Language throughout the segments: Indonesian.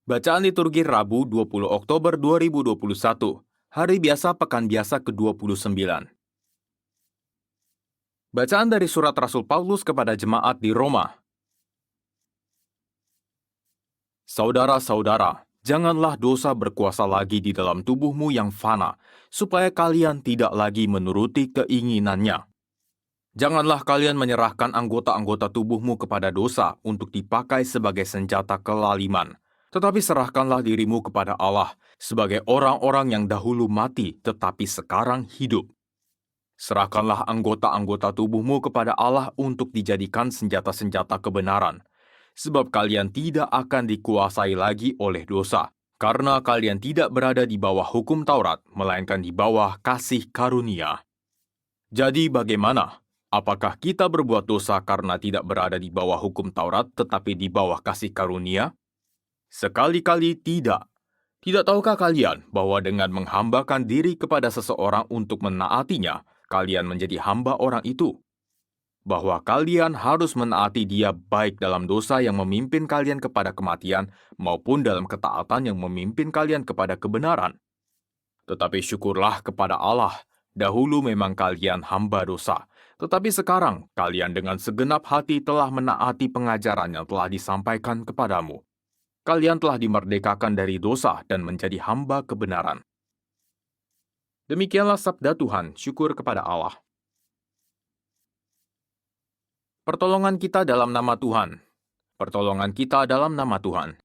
Bacaan liturgi Rabu 20 Oktober 2021, Hari Biasa Pekan Biasa ke-29. Bacaan dari surat Rasul Paulus kepada jemaat di Roma. Saudara-saudara, janganlah dosa berkuasa lagi di dalam tubuhmu yang fana, supaya kalian tidak lagi menuruti keinginannya. Janganlah kalian menyerahkan anggota-anggota tubuhmu kepada dosa untuk dipakai sebagai senjata kelaliman. Tetapi serahkanlah dirimu kepada Allah sebagai orang-orang yang dahulu mati tetapi sekarang hidup. Serahkanlah anggota-anggota tubuhmu kepada Allah untuk dijadikan senjata-senjata kebenaran, sebab kalian tidak akan dikuasai lagi oleh dosa, karena kalian tidak berada di bawah hukum Taurat, melainkan di bawah kasih karunia. Jadi bagaimana? Apakah kita berbuat dosa karena tidak berada di bawah hukum Taurat tetapi di bawah kasih karunia? Sekali-kali tidak. Tidak tahukah kalian bahwa dengan menghambakan diri kepada seseorang untuk menaatinya, kalian menjadi hamba orang itu? Bahwa kalian harus menaati dia baik dalam dosa yang memimpin kalian kepada kematian maupun dalam ketaatan yang memimpin kalian kepada kebenaran. Tetapi syukurlah kepada Allah, dahulu memang kalian hamba dosa, tetapi sekarang kalian dengan segenap hati telah menaati pengajaran yang telah disampaikan kepadamu. Kalian telah dimerdekakan dari dosa dan menjadi hamba kebenaran. Demikianlah sabda Tuhan, syukur kepada Allah. Pertolongan kita dalam nama Tuhan. Pertolongan kita dalam nama Tuhan.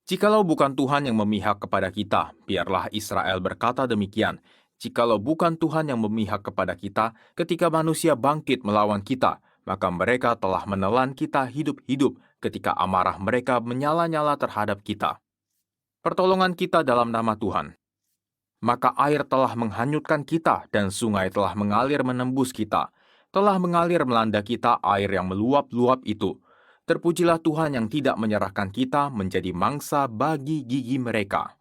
Jikalau bukan Tuhan yang memihak kepada kita, biarlah Israel berkata demikian. Jikalau bukan Tuhan yang memihak kepada kita, ketika manusia bangkit melawan kita, maka mereka telah menelan kita hidup-hidup ketika amarah mereka menyala-nyala terhadap kita. Pertolongan kita dalam nama Tuhan. Maka air telah menghanyutkan kita dan sungai telah mengalir menembus kita. Telah mengalir melanda kita air yang meluap-luap itu. Terpujilah Tuhan yang tidak menyerahkan kita menjadi mangsa bagi gigi mereka.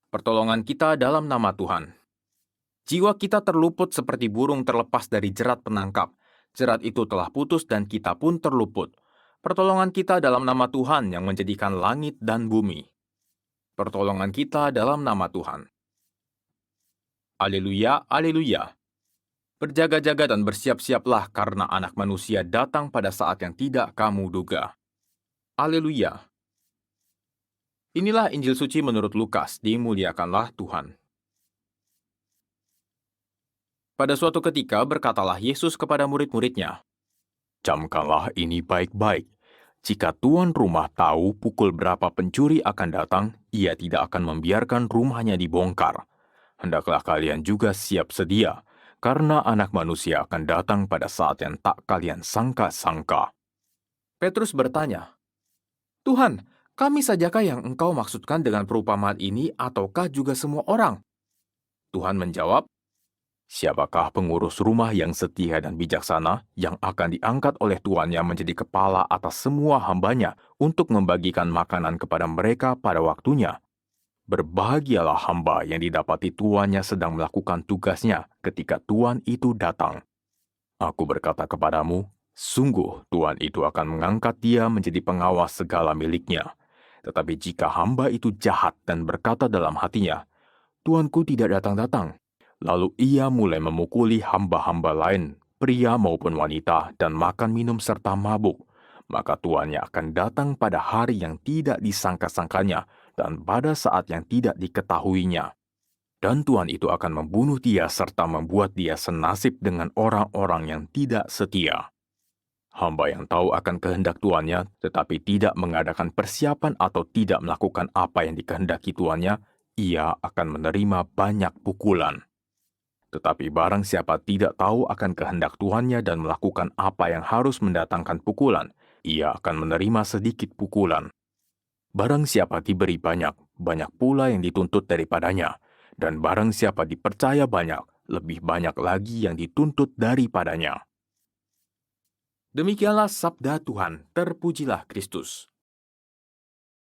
Pertolongan kita dalam nama Tuhan. Jiwa kita terluput seperti burung terlepas dari jerat penangkap. Jerat itu telah putus dan kita pun terluput. Pertolongan kita dalam nama Tuhan yang menjadikan langit dan bumi. Pertolongan kita dalam nama Tuhan. Haleluya, haleluya. Berjaga-jaga dan bersiap-siaplah karena anak manusia datang pada saat yang tidak kamu duga. Haleluya. Inilah Injil suci menurut Lukas, dimuliakanlah Tuhan. Pada suatu ketika berkatalah Yesus kepada murid-muridnya, "Camkanlah ini baik-baik. Jika tuan rumah tahu pukul berapa pencuri akan datang, ia tidak akan membiarkan rumahnya dibongkar. Hendaklah kalian juga siap sedia, karena anak manusia akan datang pada saat yang tak kalian sangka-sangka." Petrus bertanya, "Tuhan, kami sajakah yang engkau maksudkan dengan perumpamaan ini ataukah juga semua orang?" Tuhan menjawab, "Siapakah pengurus rumah yang setia dan bijaksana yang akan diangkat oleh tuannya menjadi kepala atas semua hambanya untuk membagikan makanan kepada mereka pada waktunya? Berbahagialah hamba yang didapati tuannya sedang melakukan tugasnya ketika tuan itu datang. Aku berkata kepadamu, sungguh tuan itu akan mengangkat dia menjadi pengawas segala miliknya. Tetapi jika hamba itu jahat dan berkata dalam hatinya, tuanku tidak datang-datang, lalu ia mulai memukuli hamba-hamba lain, pria maupun wanita, dan makan minum serta mabuk, maka tuannya akan datang pada hari yang tidak disangka-sangkanya dan pada saat yang tidak diketahuinya. Dan tuan itu akan membunuh dia serta membuat dia senasib dengan orang-orang yang tidak setia. Hamba yang tahu akan kehendak tuannya, tetapi tidak mengadakan persiapan atau tidak melakukan apa yang dikehendaki tuannya, ia akan menerima banyak pukulan. Tetapi barang siapa tidak tahu akan kehendak tuannya dan melakukan apa yang harus mendatangkan pukulan, ia akan menerima sedikit pukulan. Barang siapa diberi banyak, banyak pula yang dituntut daripadanya. Dan barang siapa dipercaya banyak, lebih banyak lagi yang dituntut daripadanya." Demikianlah sabda Tuhan, terpujilah Kristus.